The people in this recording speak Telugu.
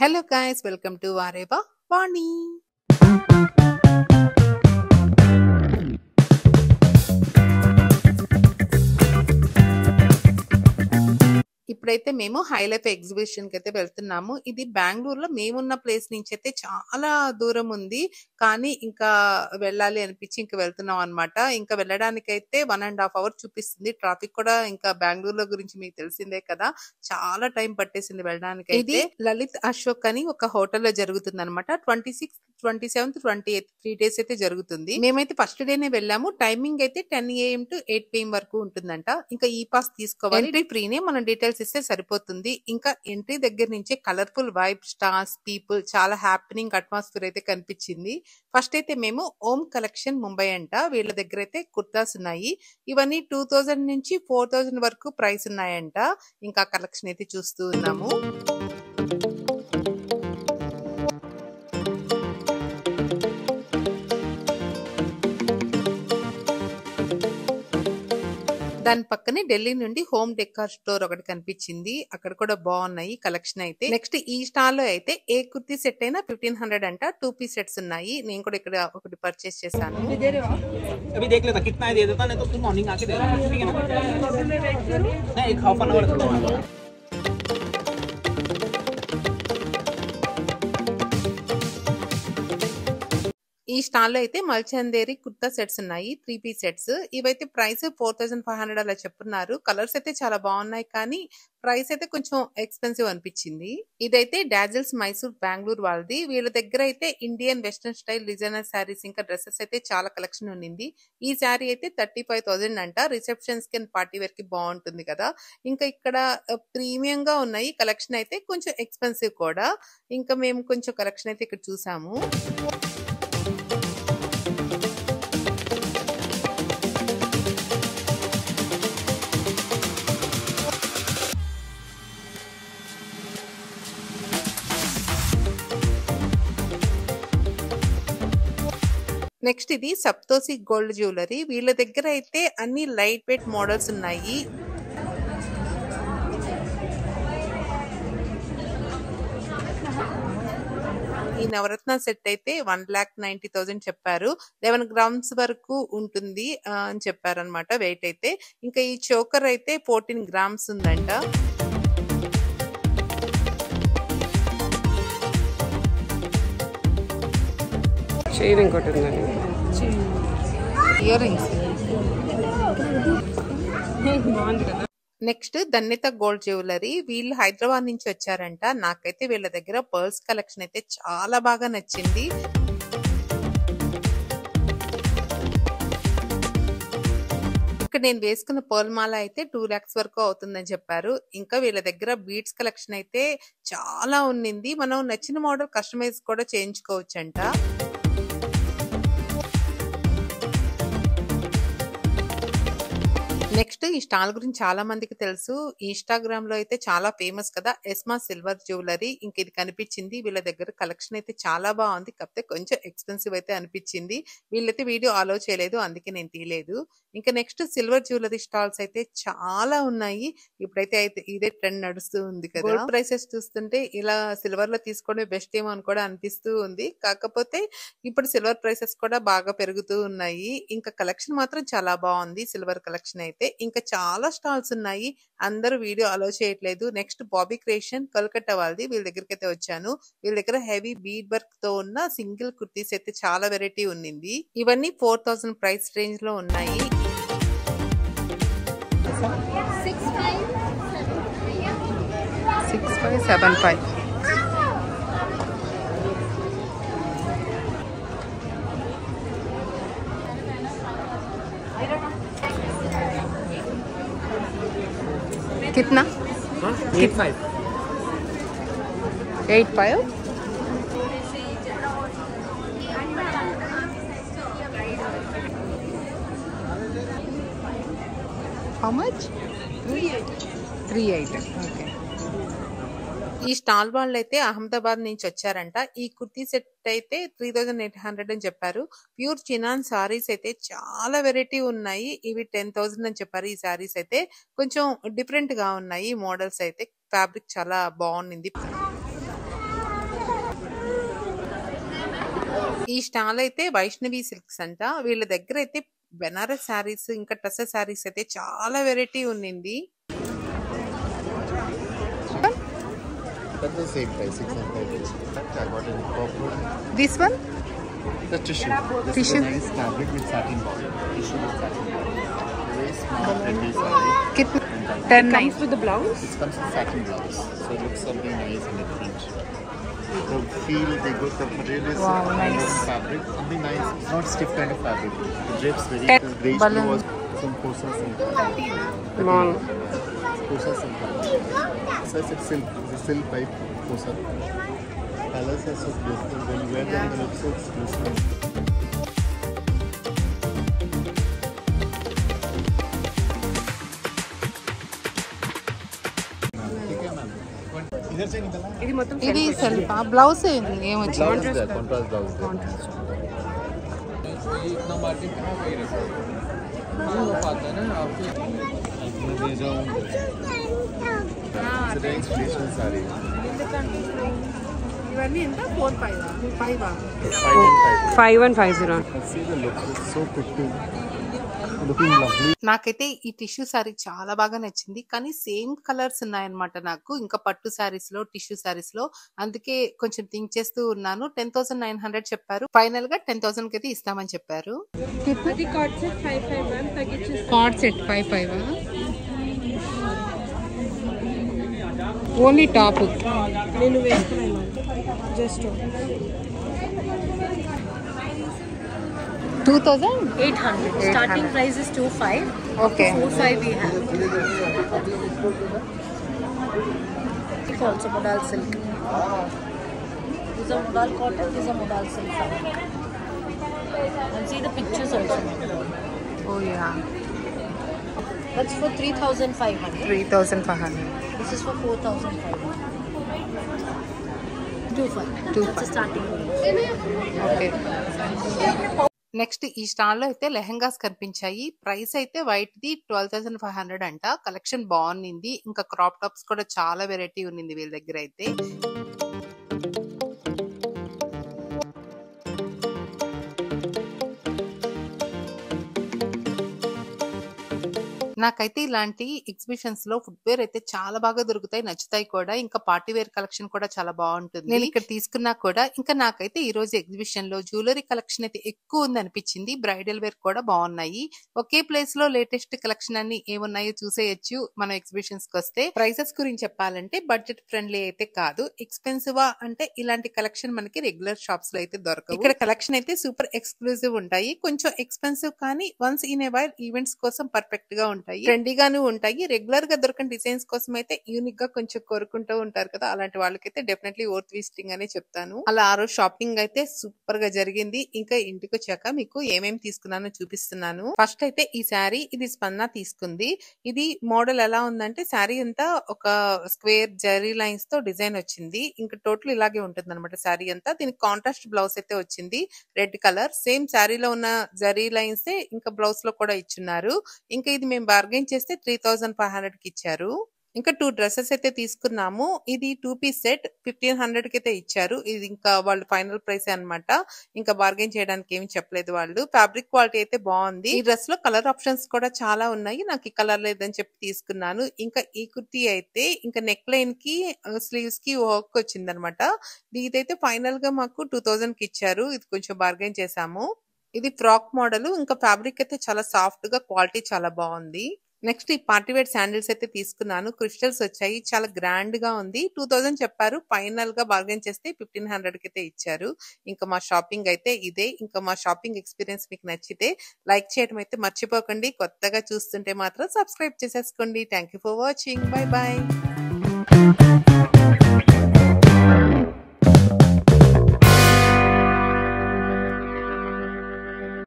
Hello guys, welcome to Vareva Vani. ఇప్పుడైతే మేము హైలైఫ్ ఎగ్జిబిషన్ కి అయితే వెళ్తున్నాము. ఇది బెంగళూరులో మేమున్న ప్లేస్ నుంచి అయితే చాలా దూరం ఉంది. కానీ ఇంకా వెళ్ళాలి అనిపించి ఇంకా వెళ్తున్నాం అన్నమాట. ఇంకా వెళ్ళడానికైతే 1.5 అవర్ చూపిస్తుంది. ట్రాఫిక్ కూడా ఇంకా బెంగళూరులో గురించి మీకు తెలిసిందే కదా, చాలా టైం పట్టేసింది వెళ్ళడానికి. ఇది లలిత్ అశోక్ అని ఒక హోటల్లో జరుగుతుంది అనమాట. 26th, 27th, 28th 3 days అయితే జరుగుతుంది. మేమైతే ఫస్ట్ డేనే వెళ్ళాము. టైమింగ్ అయితే 10 AM to 8 PM వరకు ఉంటుందంట. ఇంకా ఈ పాస్ తీసుకోవాలి. ఎంట్రీ ఫ్రీనే, మనం డీటెయిల్స్ ఇస్తే సరిపోతుంది. ఇంకా ఎంట్రీ దగ్గర నుంచే కలర్ఫుల్ వైబ్, స్టార్స్, పీపుల్, చాలా హ్యాపీనింగ్ అట్మాస్ఫియర్ అయితే కనిపించింది. ఫస్ట్ అయితే మేము ఓం కలెక్షన్ ముంబై అంట, వీళ్ళ దగ్గర అయితే కుర్తాస్ ఉన్నాయి. ఇవన్నీ 2000 నుంచి 4000 వరకు ప్రైస్ ఉన్నాయంట. ఇంకా కలెక్షన్ అయితే చూస్తూ ఉన్నాము. దాని పక్కనే ఢిల్లీ నుండి హోమ్ డెకార్ స్టోర్ ఒకటి కనిపించింది. అక్కడ కూడా బాగున్నాయి కలెక్షన్ అయితే. నెక్స్ట్ ఈ స్టాల్ లో అయితే ఏ కుర్తీ సెట్ అయినా 1500 అంట. 2 పీస్ సెట్స్ ఉన్నాయి. నేను కూడా ఇక్కడ ఒకటి పర్చేస్ చేశాను. ఈ స్టాల్ లో అయితే మల్చందేరి కుర్తా సెట్స్ ఉన్నాయి. 3 పీస్ సెట్స్. ఇవైతే ప్రైస్ 4500 అలా చెప్తున్నారు. కలర్స్ అయితే చాలా బాగున్నాయి, కానీ ప్రైస్ అయితే కొంచెం ఎక్స్పెన్సివ్ అనిపించింది. ఇదైతే డాజిల్స్ మైసూర్ బెంగళూరు వాళ్ళది. వీళ్ళ దగ్గర అయితే Indian western style designer saris ఇంకా డ్రెస్సెస్ అయితే చాలా కలెక్షన్ ఉండింది. ఈ శారీ అయితే 35,000 అంట. రిసెప్షన్స్ కి పార్టీ వేర్ కి బాగుంటుంది కదా. ఇంకా ఇక్కడ ప్రీమియం గా ఉన్నాయి. కలెక్షన్ అయితే కొంచెం ఎక్స్పెన్సివ్ కూడా. ఇంకా మేము కొంచెం కలెక్షన్ అయితే ఇక్కడ చూసాము. నెక్స్ట్ ఇది సప్తోసి గోల్డ్ జ్యువెలరీ. వీళ్ళ దగ్గర అయితే అన్ని లైట్ వెయిట్ మోడల్స్ ఉన్నాయి. ఈ నవరత్న సెట్ అయితే 1,90,000 చెప్పారు. 11 grams వరకు ఉంటుంది అని చెప్పారు అనమాట వెయిట్ అయితే. ఇంకా ఈ చోకర్ అయితే 14 grams ఉందంట. Ear rings. నెక్స్ట్ ధన్యత గోల్డ్ జ్యువెలరీ. వీళ్ళు హైదరాబాద్ నుంచి వచ్చారంట. నాకైతే వీళ్ళ దగ్గర పర్ల్స్ కలెక్షన్ అయితే చాలా బాగా నచ్చింది. ఇక్కడ నేను వేసుకున్న పర్ల్ మాల అయితే 2 lakhs వరకు అవుతుందని చెప్పారు. ఇంకా వీళ్ళ దగ్గర బీడ్స్ కలెక్షన్ అయితే చాలా ఉన్నింది. మనం నచ్చిన మోడల్ కస్టమైజ్ కూడా చేయించుకోవచ్చంట. నెక్స్ట్ ఈ స్టాల్ గురించి చాలా మందికి తెలుసు. ఇన్స్టాగ్రామ్ లో అయితే చాలా ఫేమస్ కదా, ఎస్మా సిల్వర్ జ్యువెలరీ. ఇంక ఇది కనిపించింది. వీళ్ళ దగ్గర కలెక్షన్ అయితే చాలా బాగుంది, కాకపోతే కొంచెం ఎక్స్పెన్సివ్ అయితే అనిపించింది. వీళ్ళైతే వీడియో అలో చేయలేదు, అందుకే నేను తీయలేదు. ఇంకా నెక్స్ట్ సిల్వర్ జ్యువెలరీ స్టాల్స్ అయితే చాలా ఉన్నాయి. ఇప్పుడైతే ఇదే ట్రెండ్ నడుస్తూ ఉంది కదా. గోల్డ్ ప్రైసెస్ చూస్తుంటే ఇలా సిల్వర్ లో తీసుకోవడం బెస్ట్ ఏమో అని కూడా అనిపిస్తూ ఉంది. కాకపోతే ఇప్పుడు సిల్వర్ ప్రైసెస్ కూడా బాగా పెరుగుతూ ఉన్నాయి. ఇంకా కలెక్షన్ మాత్రం చాలా బాగుంది సిల్వర్ కలెక్షన్ అయితే. ఇంకా చాలా స్టాల్స్ ఉన్నాయి, అందరూ వీడియో అలో చేయట్లేదు. నెక్స్ట్ బాబీ క్రియేషన్ కోల్కతా వాళ్ళది. వీళ్ళ దగ్గరికి అయితే వచ్చాను. వీళ్ళ దగ్గర హెవీ బీడ్ వర్క్ తో ఉన్న సింగిల్ కుర్తీస్ అయితే చాలా వెరైటీ ఉన్నింది. ఇవన్నీ 4000 ప్రైస్ రేంజ్ లో ఉన్నాయి. कितना? 85. 85. How much? 3.8. Okay. ఈ స్టాల్ వాళ్ళు అయితే అహ్మదాబాద్ నుంచి వచ్చారంట. ఈ కుర్తీ సెట్ అయితే 3800 అని చెప్పారు. ప్యూర్ చినాన్ సారీస్ అయితే చాలా వెరైటీ ఉన్నాయి. ఇవి 10,000 అని చెప్పారు. ఈ సారీస్ అయితే కొంచెం డిఫరెంట్ గా ఉన్నాయి. మోడల్స్ అయితే ఫ్యాబ్రిక్ చాలా బాగుంది. ఈ స్టాల్ అయితే వైష్ణవి సిల్క్స్ అంట. వీళ్ళ దగ్గర అయితే బెనారస్ శారీస్ ఇంకా టస్సర్ శారీస్ అయితే చాలా వెరైటీ ఉన్నింది. That's the same price, 600. I got it in purple. This one The tissue. This Tissue. is a nice fabric with satin border. Tissue with satin border. Very small, trendy saree. Kith And 10 Comes with the blouse. This comes with satin blouse, so it looks something nice and different. The feel, the good, the material is Wow, kind nice. of fabric, something nice. It's not stiff kind of fabric. It drapes very. Ten This grayish balloon. blue was some Kosa silk. Long. Kosa silk. So it's silk. It's a silk type Kosa. Colors are so beautiful. When you wear them, it looks so exclusive. इधर से निकला ఇది మొత్తం ఇది సెల్ఫ్ బ్లౌజ్ ఏమొచ్చింది? ब्लाउज है कॉन्ट्रास्ट ब्लाउज है इतना मार्केट में वही रहता है नहीं हो पाता है ना आपको मैं दे जाऊं इट्स ट्रेडिशनल साड़ी ఇవన్నీ ఎంత 4 5 5 and 50. see the look it's so pretty looking lovely నాకైతే ఈ టిష్యూ సారీ చాలా బాగా నచ్చింది. కానీ సేమ్ కలర్స్ ఉన్నాయన్నమాట నాకు ఇంకా పట్టు సారీస్ లో టిష్యూ సారీస్ లో. అందుకే కొంచెం థింక్ చేస్తూ ఉన్నాను. 10,900 చెప్పారు. ఫైనల్ గా 10,000 కి అయితే ఇస్తామని చెప్పారు. అది కార్డ్ సెట్ 551 తగ్గించేసి కార్డ్ సెట్ 5 ఓన్లీ టాప్ నేను వేసుకున్నాను just 2,800 Starting price is 25. Okay 45 we have. It's also modal silk. These are modal cotton, these are modal silk fabric. And see the pictures also. Oh yeah That's for 3,500. 3,500 This is for 4,500. 25. That's the starting price. Okay next ఈ స్టాల్ లో అయితే లెహంగాస్ కనిపించాయి. ప్రైస్ అయితే వైట్ ది 12,500 అంట. కలెక్షన్ బాగుంది. ఇంకా క్రాప్ టాప్స్ కూడా చాలా వెరైటీ ఉన్నింది వీళ్ళ దగ్గర అయితే. నాకైతే ఇలాంటి ఎగ్జిబిషన్స్ లో ఫుట్వేర్ అయితే చాలా బాగా దొరుకుతాయి, నచ్చుతాయి కూడా. ఇంకా పార్టీ వేర్ కలెక్షన్ కూడా చాలా బాగుంటుంది. నేను ఇక్కడ తీసుకున్నా కూడా ఇంకా నాకైతే ఈ రోజు ఎగ్జిబిషన్ లో జ్యువెలరీ కలెక్షన్ అయితే ఎక్కువ ఉంది అనిపించింది. బ్రైడల్ వేర్ కూడా బాగున్నాయి. ఒకే ప్లేస్ లో లేటెస్ట్ కలెక్షన్ అన్ని ఏమున్నాయో చూసేయచ్చు మనం ఎగ్జిబిషన్స్ కి వస్తే. ప్రైసెస్ గురించి చెప్పాలంటే బడ్జెట్ ఫ్రెండ్లీ అయితే కాదు. ఎక్స్పెన్సివ్ అంటే ఇలాంటి కలెక్షన్ మనకి రెగ్యులర్ షాప్స్ లో అయితే దొరకవు. ఇక్కడ కలెక్షన్ అయితే సూపర్ ఎక్స్క్లూజివ్ ఉంటాయి. కొంచెం ఎక్స్పెన్సివ్ కానీ once in a while events కోసం పర్ఫెక్ట్ గా ఉంటాయి. ట్రెండీగాను ఉంటాయి. రెగ్యులర్ గా దొరకని డిజైన్స్ కోసం అయితే యూనిక్ గా కొంచెం కోరుకుంటూ ఉంటారు కదా, అలాంటి వాళ్ళకైతే డెఫినెట్లీ వర్త్ విజిటింగ్ అనే చెప్తాను. అలా ఆ రోజు షాపింగ్ అయితే సూపర్ గా జరిగింది. ఇంకా ఇంటికి వచ్చాక మీకు ఏమేమి తీసుకున్నానో చూపిస్తున్నాను. ఫస్ట్ అయితే ఈ శారీ ఇది స్పందన తీసుకుంది. ఇది మోడల్ ఎలా ఉందంటే శారీ అంతా ఒక స్క్వేర్ జరీ లైన్స్ తో డిజైన్ వచ్చింది. ఇంకా టోటల్ ఇలాగే ఉంటుంది అనమాట శారీ అంతా. దీనికి కాంట్రాస్ట్ బ్లౌజ్ అయితే వచ్చింది రెడ్ కలర్. సేమ్ శారీలో ఉన్న జరీ లైన్స్ ఇంకా బ్లౌజ్ లో కూడా ఇచ్చున్నారు. ఇంకా ఇది మేము బార్గెన్ చేస్తే 3,500 కి ఇచ్చారు. ఇంకా 2 డ్రెస్సెస్ అయితే తీసుకున్నాము. ఇది 2 పీస్ సెట్ 1,500 కి అయితే ఇచ్చారు. ఇది ఇంకా వాళ్ళు ఫైనల్ ప్రైస్ అన్నమాట. ఇంకా బార్గెన్ చేయడానికి ఏమి చెప్పలేదు వాళ్ళు. ఫ్యాబ్రిక్ క్వాలిటీ అయితే బాగుంది. ఈ డ్రెస్ లో కలర్ ఆప్షన్స్ కూడా చాలా ఉన్నాయి. నాకు ఈ కలర్ లేదని చెప్పి తీసుకున్నాను. ఇంకా ఈ కుర్తీ అయితే ఇంకా నెక్ లైన్ కి స్లీవ్స్ కి వర్క్ వచ్చింది అనమాట. ఇదైతే ఫైనల్ గా మాకు 2,000 కి ఇచ్చారు. ఇది కొంచెం బార్గెన్ చేసాము. ఇది ఫ్రాక్ మోడల్. ఇంకా ఫ్యాబ్రిక్ అయితే చాలా సాఫ్ట్ గా క్వాలిటీ చాలా బాగుంది. నెక్స్ట్ ఈ పార్టీ వేర్ శాండిల్స్ అయితే తీసుకున్నాను. క్రిస్టల్స్ వచ్చాయి. చాలా గ్రాండ్ గా ఉంది. 2,000 చెప్పారు. ఫైనల్ గా బార్గెన్ చేస్తే 1,500 కి అయితే ఇచ్చారు. ఇంకా మా షాపింగ్ అయితే ఇదే. ఇంకా మా షాపింగ్ ఎక్స్పీరియన్స్ మీకు నచ్చితే లైక్ చేయడం అయితే మర్చిపోకండి. కొత్తగా చూస్తుంటే మాత్రం సబ్స్క్రైబ్ చేసేసుకోండి. Thank you for watching. Bye bye.